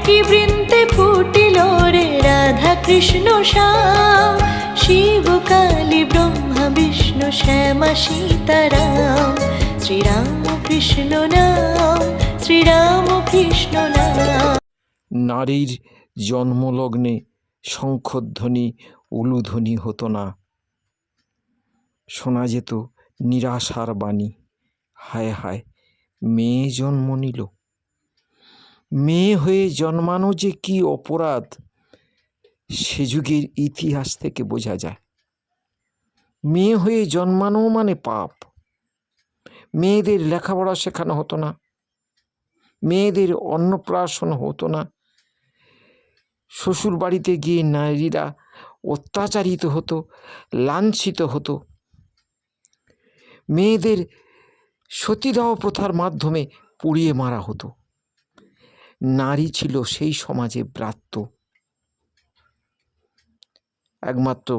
কি বৃন্তে ফুটিল রে রাধা কৃষ্ণ শ্যাম, শিব কালী ব্রহ্মা বিষ্ণু শ্যামা সীতারাম, শ্রীরাম কৃষ্ণ নাম, শ্রীরাম কৃষ্ণ নাম। নারীর জন্মলগ্নে শঙ্খধ্বনি উলুধ্বনি হতো না, শোনা যেত নিরাশার বাণী, হায় হায় মেয়ে জন্ম নিল। মেয়ে হয়ে জন্মানো যে কি অপরাধ সে যুগের ইতিহাস থেকে বোঝা যায়। মেয়ে হয়ে জন্মানো মানে পাপ। মেয়েদের লেখাপড়া শেখানো হতো না, মেয়েদের অন্নপ্রাশন হতো না, শ্বশুর বাড়িতে গিয়ে নারীরা অত্যাচারিত হতো, লাঞ্ছিত হতো। মেয়েদের সতীদাহ প্রথার মাধ্যমে পুড়িয়ে মারা হতো। নারী ছিল সেই সমাজে ব্রাত্য। একমাত্র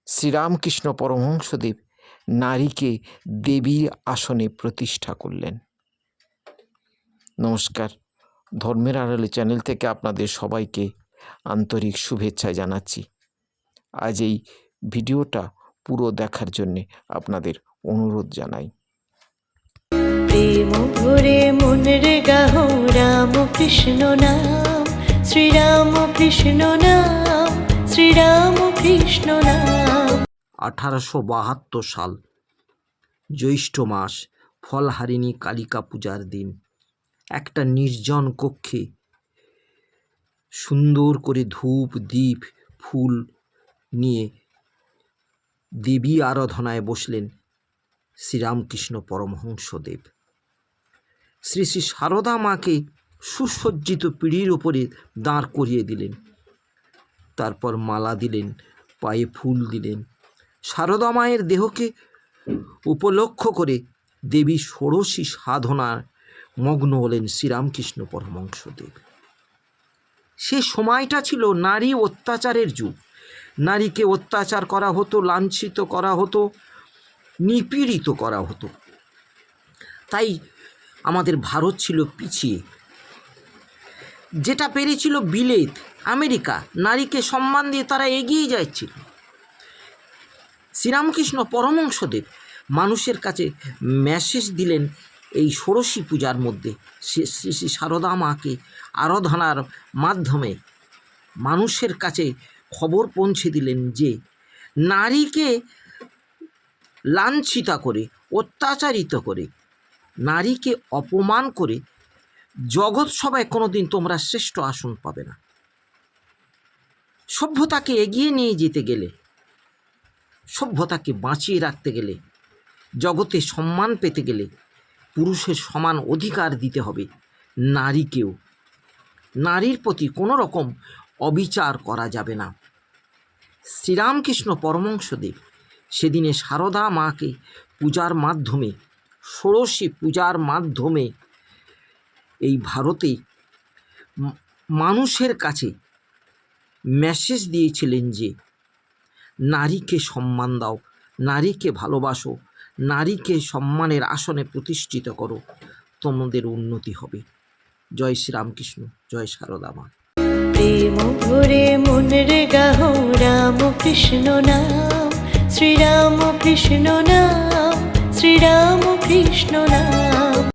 শ্রীরামকৃষ্ণ পরমহংসদেব নারীকে দেবীর আসনে প্রতিষ্ঠা করলেন। নমস্কার, ধর্মের আড়ালে চ্যানেল থেকে আপনাদের সবাইকে আন্তরিক শুভেচ্ছা জানাচ্ছি। আজ এই ভিডিওটা পুরো দেখার জন্য আপনাদের অনুরোধ জানাই। প্রেম ভরে মন রে গাহো রাম কৃষ্ণ নাম, শ্রীরাম কৃষ্ণ নাম, শ্রীরাম কৃষ্ণ নাম। 1872 সাল, জ্যৈষ্ঠ মাস, ফলহারিণী কালিকা পূজার দিন। একটা নির্জন কক্ষে সুন্দর করে ধূপ দীপ ফুল নিয়ে দেবী আরাধনায় বসলেন শ্রীরামকৃষ্ণ পরমহংসদেব। শ্রী শ্রী সারদা মাকে সুসজ্জিত পিঁড়ির ওপরে দাঁড় করিয়ে দিলেন। তারপর মালা দিলেন, পায়ে ফুল দিলেন। সারদা মায়ের দেহকে উপলক্ষ করে দেবী ষোড়শী সাধনার মগ্ন হলেন শ্রীরামকৃষ্ণ পরমহংসদেব। সে সময়টা ছিল নারী অত্যাচারের যুগ। নারীকে অত্যাচার করা হতো, লাঞ্ছিত করা হতো, নিপীড়িত করা হতো। তাই আমাদের ভারত ছিল পিছিয়ে। যেটা পেরেছিল বিলেত, আমেরিকা, নারীকে সম্মান দিয়ে তারা এগিয়ে যাচ্ছিল। শ্রীরামকৃষ্ণ পরমহংসদেব মানুষের কাছে মেসেজ দিলেন এই ষোড়শী পূজার মধ্যে। শ্রী শ্রী সারদা মাকে আরাধনার মাধ্যমে মানুষের কাছে খবর পৌঁছে দিলেন যে নারীকে লাঞ্ছিতা করে, অত্যাচারিত করে, নারীকে অপমান করে জগৎ সভায় কোনোদিন তোমরা শ্রেষ্ঠ আসন পাবে না। সভ্যতাকে এগিয়ে নিয়ে যেতে গেলে, সভ্যতাকে বাঁচিয়ে রাখতে গেলে, জগতে সম্মান পেতে গেলে পুরুষের সমান অধিকার দিতে হবে নারীকেও। নারীর প্রতি কোনো রকম অবিচার করা যাবে না। শ্রীরামকৃষ্ণ পরমহংসদেব সেদিনে সারদা মাকে পূজার মাধ্যমে, ষোড়শী পূজার মাধ্যমে এই ভারতে মানুষের কাছে মেসেজ দিয়েছিলেন যে নারীকে সম্মান দাও, নারীকে ভালোবাসো, নারীকে সম্মানের আসনে প্রতিষ্ঠিত করো, তোমাদের উন্নতি হবে। জয় শ্রীরামকৃষ্ণ, জয় সারদা মা। প্রেম ভরে মন রে গাহো রাম কৃষ্ণ নাম, শ্রীরাম কৃষ্ণ নাম, শ্রীরাম কৃষ্ণ নাম।